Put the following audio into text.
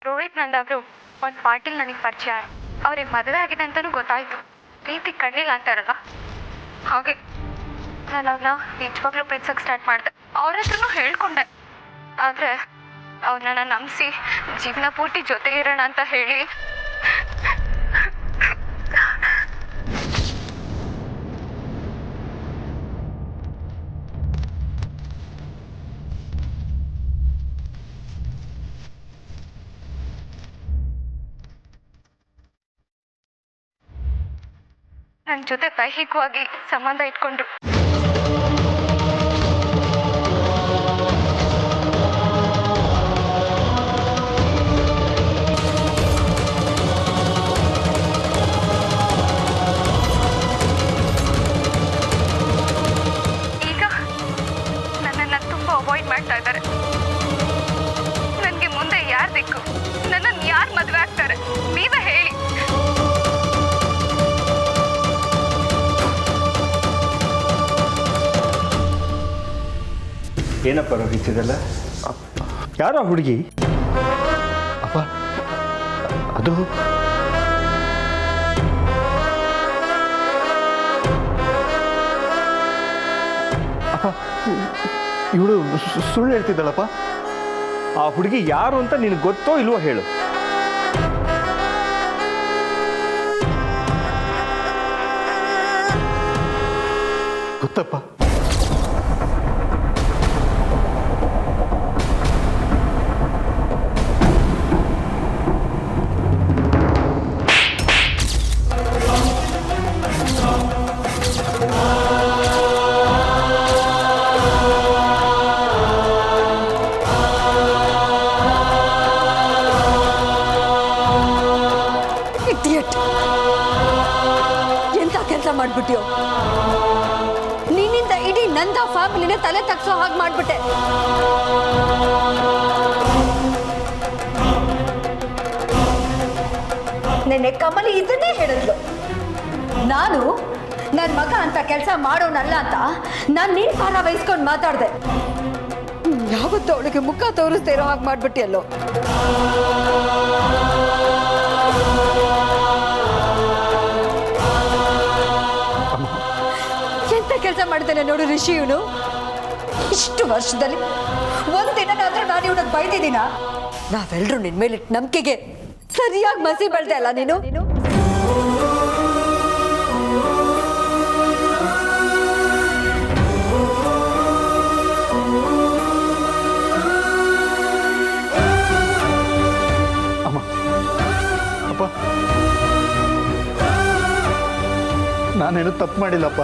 ರೋಹಿತ್ ನಂದಾದ್ರು ಒಂದು ಪಾರ್ಟಿಲ್ ನನಗೆ ಪರಿಚಯ. ಅವ್ರಿಗೆ ಮದುವೆ ಆಗಿದೆ ಅಂತಲೂ ಗೊತ್ತಾಯಿತು. ಪ್ರೀತಿ ಕಣ್ಣಿಲ್ಲ ಅಂತಾರಲ್ಲ, ಹಾಗೆ ನಾನು ಅವ್ರನ್ನ ನಿಜವಾಗ್ಲೂ ಪ್ರೀತಿಸೋಕೆ ಸ್ಟಾರ್ಟ್ ಮಾಡಿದೆ. ಅವ್ರ ಹತ್ರನೂ ಹೇಳ್ಕೊಂಡೆ. ಆದರೆ ಅವ್ರನ್ನ ನಂಬಿಸಿ ಜೀವನ ಪೂರ್ತಿ ಜೊತೆಗಿರೋಣ ಅಂತ ಹೇಳಿ ನನ್ನ ಜೊತೆ ದೈಹಿಕವಾಗಿ ಸಂಬಂಧ ಇಟ್ಕೊಂಡ್ರು. ಈಗ ನನ್ನನ್ನು ತುಂಬ ಅವಾಯ್ಡ್ ಮಾಡ್ತಾ ಇದ್ದಾರೆ. ನನಗೆ ಮುಂದೆ ಯಾರು ದಿಕ್ಕು? ನನ್ನನ್ನು ಯಾರು ಮದುವೆ ಆಗ್ತಾರೆ? ನೀವೇ ಹೇಳಿ. ಏನಪ್ಪ ರೋಹಿತ್ ಇದೆಲ್ಲ? ಯಾರೋ ಹುಡುಗಿ? ಅಪ್ಪ ಅದು ಅಪ್ಪ ಇವಳು ಸುಳ್ಳು ಹೇಳ್ತಿದ್ದಳಪ್ಪ. ಆ ಹುಡುಗಿ ಯಾರು ಅಂತ ನಿನಗೆ ಗೊತ್ತೋ ಇಲ್ವೋ ಹೇಳು. ಗೊತ್ತಪ್ಪ. ಎಂತ ಕೆಲಸ ಮಾಡ್ಬಿಟ್ಯೋ? ನಿನ್ನಿಂದ ಇಡೀ ನಂದ ಫ್ಯಾಮಿಲಿನೇ ತಲೆ ತಗ್ಸೋ ಹಾಗೆ ಮಾಡ್ಬಿಟ್ಟೆ. ನೆನ್ನೆ ಕಮಲಿ ಇದನ್ನೇ ಹೇಳಿದ್ಲು. ನಾನು ನನ್ನ ಮಗ ಅಂತ ಕೆಲಸ ಮಾಡೋನಲ್ಲ ಅಂತ ನಾನು ನಿನ್ ಭಾರ ವಹಿಸ್ಕೊಂಡು ಮಾತಾಡ್ದೆ. ಯಾವತ್ತೂ ಅವಳಿಗೆ ಮುಖ ತೋರಿಸ್ತಾ ಇರೋ ಹಾಗೆ ಮಾಡ್ಬಿಟ್ಟಿಯಲ್ಲೋ. ಎಂತ ಕೆಲಸ ಮಾಡ್ತೇನೆ ನೋಡು ರಿಷಿ. ಇವನು ಇಷ್ಟು ವರ್ಷದಲ್ಲಿ ಒಂದಿನಾದ್ರೂ ನಾನು ಇವನಿಗೆ ಬೈದಿದ್ದೀನ? ನಾವೆಲ್ಲರೂ ನಿನ್ ಮೇಲೆ ನಂಬಿಕೆಗೆ ಸರಿಯಾಗಿ ಮಸಿ ಬಳ್ದೆ ಅಲ್ಲ ನೀನು. ಅಮ್ಮ ಅಪ್ಪ ನಾನೇನು ತಪ್ಪು ಮಾಡಿಲ್ಲಪ್ಪ.